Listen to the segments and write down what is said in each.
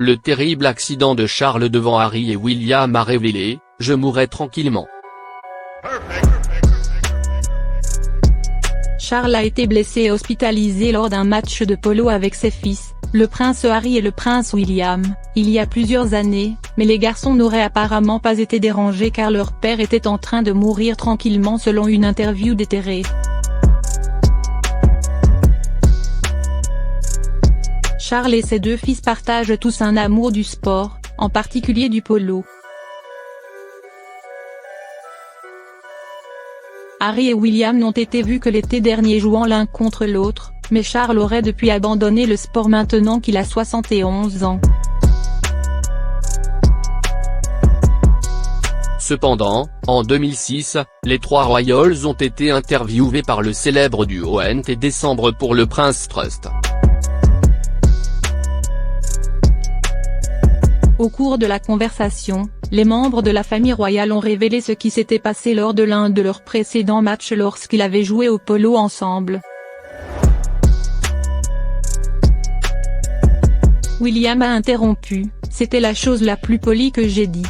le terrible accident de Charles devant Harry et William a révélé « Je mourrai tranquillement ». Charles a été blessé et hospitalisé lors d'un match de polo avec ses fils, le prince Harry et le prince William, il y a plusieurs années, mais les garçons n'auraient apparemment pas été dérangés car leur père était en train de mourir tranquillement selon une interview déterrée. Charles et ses deux fils partagent tous un amour du sport, en particulier du polo. Harry et William n'ont été vus que l'été dernier jouant l'un contre l'autre, mais Charles aurait depuis abandonné le sport maintenant qu'il a 71 ans. Cependant, en 2006, les trois Royals ont été interviewés par le célèbre duo NT Décembre pour le Prince Trust. Au cours de la conversation, les membres de la famille royale ont révélé ce qui s'était passé lors de l'un de leurs précédents matchs lorsqu'ils avaient joué au polo ensemble. William a interrompu, « C'était la chose la plus polie que j'ai dit. »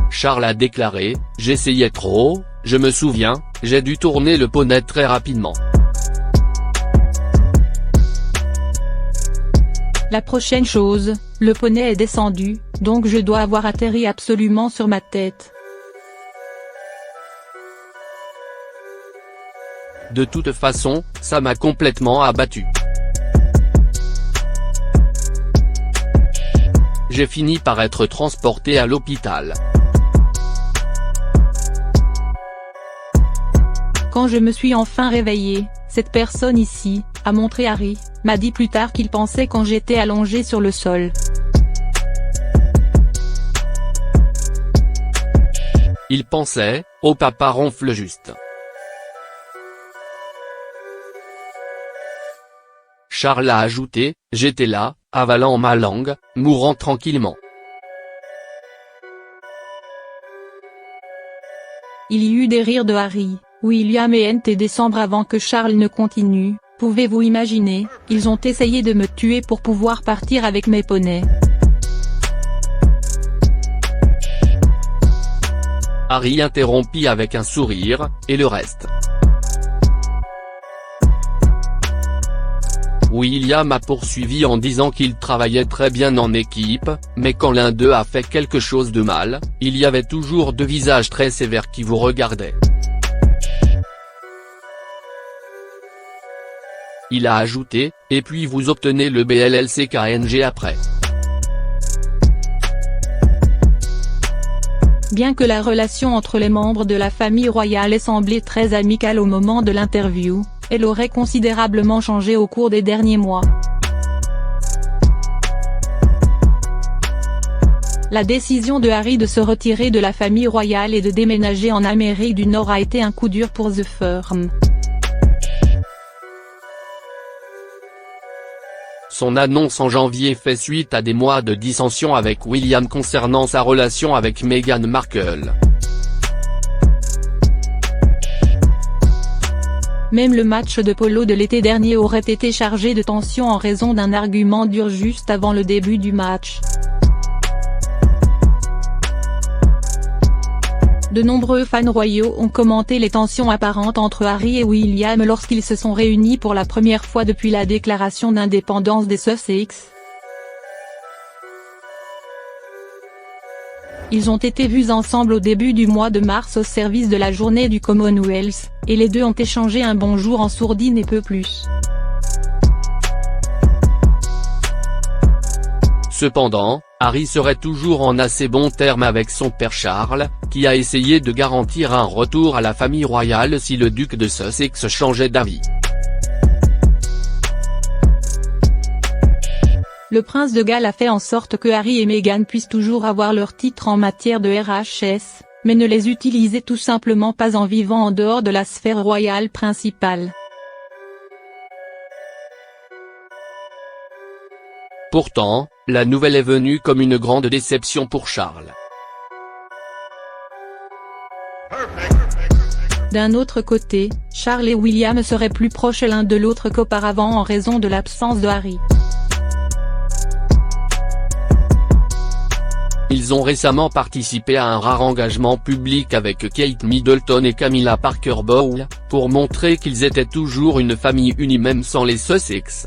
Charles a déclaré « J'essayais trop, je me souviens, j'ai dû tourner le poney très rapidement. » La prochaine chose, le poney est descendu, donc je dois avoir atterri absolument sur ma tête. De toute façon, ça m'a complètement abattu. J'ai fini par être transporté à l'hôpital. Quand je me suis enfin réveillé, cette personne ici, a montré Harry, m'a dit plus tard qu'il pensait quand j'étais allongé sur le sol. Il pensait, oh papa ronfle juste. Charles a ajouté, j'étais là, avalant ma langue, mourant tranquillement. Il y eut des rires de Harry, William et NT Décembre avant que Charles ne continue. Pouvez-vous imaginer, ils ont essayé de me tuer pour pouvoir partir avec mes poneys. Harry interrompit avec un sourire, et le reste. William a poursuivi en disant qu'il travaillait très bien en équipe, mais quand l'un d'eux a fait quelque chose de mal, il y avait toujours deux visages très sévères qui vous regardaient. Il a ajouté, et puis vous obtenez le BLLCKNG après. Bien que la relation entre les membres de la famille royale ait semblé très amicale au moment de l'interview, elle aurait considérablement changé au cours des derniers mois. La décision de Harry de se retirer de la famille royale et de déménager en Amérique du Nord a été un coup dur pour The Firm. Son annonce en janvier fait suite à des mois de dissension avec William concernant sa relation avec Meghan Markle. Même le match de polo de l'été dernier aurait été chargé de tension en raison d'un argument dur juste avant le début du match. De nombreux fans royaux ont commenté les tensions apparentes entre Harry et William lorsqu'ils se sont réunis pour la première fois depuis la déclaration d'indépendance des Sussex. Ils ont été vus ensemble au début du mois de mars au service de la journée du Commonwealth, et les deux ont échangé un bonjour en sourdine et peu plus. Cependant, Harry serait toujours en assez bons termes avec son père Charles, qui a essayé de garantir un retour à la famille royale si le duc de Sussex changeait d'avis. Le prince de Galles a fait en sorte que Harry et Meghan puissent toujours avoir leurs titres en matière de RHS, mais ne les utiliser tout simplement pas en vivant en dehors de la sphère royale principale. Pourtant, la nouvelle est venue comme une grande déception pour Charles. D'un autre côté, Charles et William seraient plus proches l'un de l'autre qu'auparavant en raison de l'absence de Harry. Ils ont récemment participé à un rare engagement public avec Kate Middleton et Camilla Parker Bowles, pour montrer qu'ils étaient toujours une famille unie même sans les Sussex.